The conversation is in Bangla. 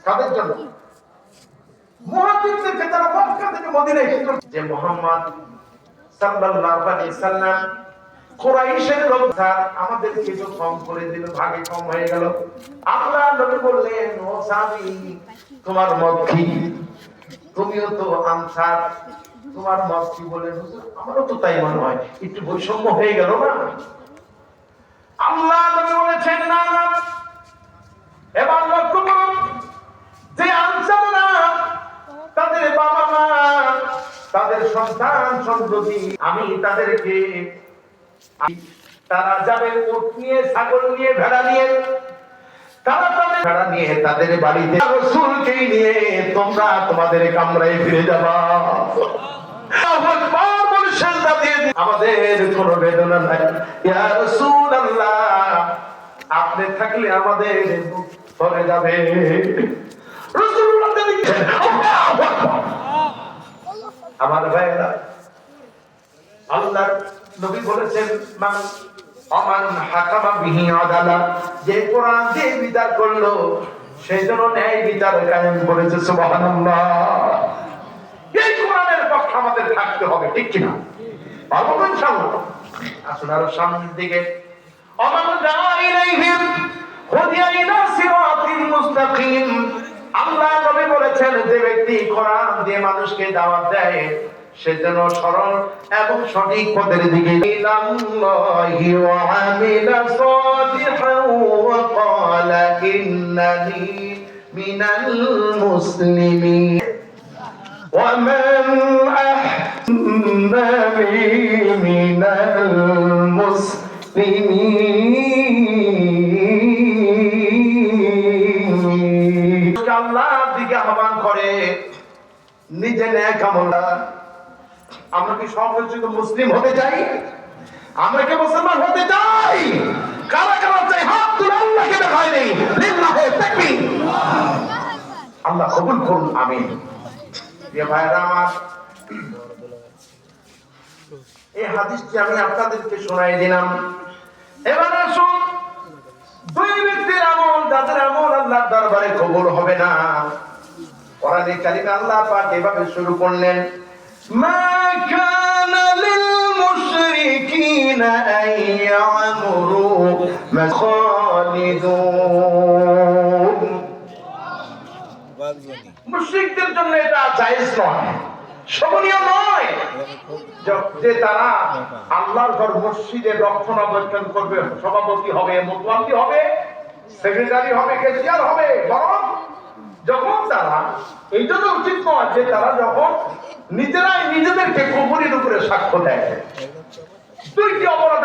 কাদের জন্য? মুহাজিরদেরকে যারা মক্কা থেকে মদিনায় হিজরত, যে মুহাম্মদ সাল্লাল্লাহু আলাইহি সাল্লাম কুরাইশের লোক আমাদের কিছু কম করে দিল, ভাগে কম হয়ে গেল। আল্লাহ নবী বললেন, ও সাহাবী, তোমার মত কি? তুমিও তো আনসার, তোমার মত কি? বলে, হুজুর আমারও তো তাই মনে হয়, একটু বৈষম্য হয়ে গেল না? আল্লাহ নবী বলেছেন, না না, এবার লক্ষ্য করুন, যে আনসাররা তাদের বাবা মা, তাদের সন্তান সন্ততি, আমি তাদেরকে, তারা যাবে উট নিয়ে, ছাগল নিয়ে, ভেড়া নিয়ে, তারা তাদের ভেড়া নিয়ে তাদের বাড়িতে রাসূলকে নিয়ে তোমরা তোমাদের কামরায় ফিরে যাবা। আমাদের কোনো বেদনা নাই, ইয়া রাসূলুল্লাহ আপনি থাকলে আমাদের চলে যাবে। রাসূলুল্লাহ লিখেন, আমার ভাইরা, আল্লাহ নবী বলেছেন, মান আমান হাকামা বিহি আদালা, যে কোরআন দিয়ে বিচার করলো সেই জন্য ন্যায় বিচার কায়েম করেছে। সুবহানাল্লাহ। এই কোরআনের পক্ষে আমাদের থাকতে হবে, ঠিক কি না? পারবো তো ইনশাআল্লাহ। আসুন আরো সামনের দিকে। আমান দাআ ইলাইহিম হুদিয়া ইলা সিরাতিল মুস্তাকিম, আল্লাহ নবী বলেছেন, যে ব্যক্তি কোরআন দিয়ে মানুষকে দাওয়াত দেয় সে যেন সরল এবং সঠিক পথের দিকে। ইলাল্লাহি ওয়া আমিলা সালিহান ওয়া ক্বালা ইন্নানি মিনাল মুসলিমিন ওয়া মান আহসানি মিনাল মুসলিমিন। আল্লাহর দিকে আহ্বান করে, নিজে নেক আমল। আমরা কি সর্বজনীন মুসলিম হতে চাই? আমরা কি মুসলমান হতে চাই? কারা কারা চাই হাত তুলে আল্লাহকে দেখায় নেই। লিল্লাহি তাকবীর। আল্লাহ কবুল করুন, আমিন। প্রিয় ভাইরা আমার, এই হাদিসটি আমি আপনাদেরকে শোনাই দিলাম। এবার আসুন, দুই ব্যক্তির আমল, যাদের আমল আল্লাহর দরবারে কবুল হবে না। কোরআনে কারিমে আল্লাহ পাক এভাবে শুরু করলেন, মা কানা লিল মুশরিকিনা আন ইয়ামুরু খালিদুন। মুশরিকদের জন্য এটা জায়েজ নয়, শোভনীয় নয় যে তারা আল্লাহর ঘর মসজিদে রক্ষণাবেক্ষণ করবে, সভাপতি হবে, মুতওয়াল্লি হবে, সেক্রেটারি হবে, ক্যাশিয়ার হবে। বরং যখন তারা, এই জন্য উচিত নয় যে তারা যখন নিজেরাই নিজেদেরকে কবরের উপরে সাক্ষ্য দেয়। দুইটি অপরাধ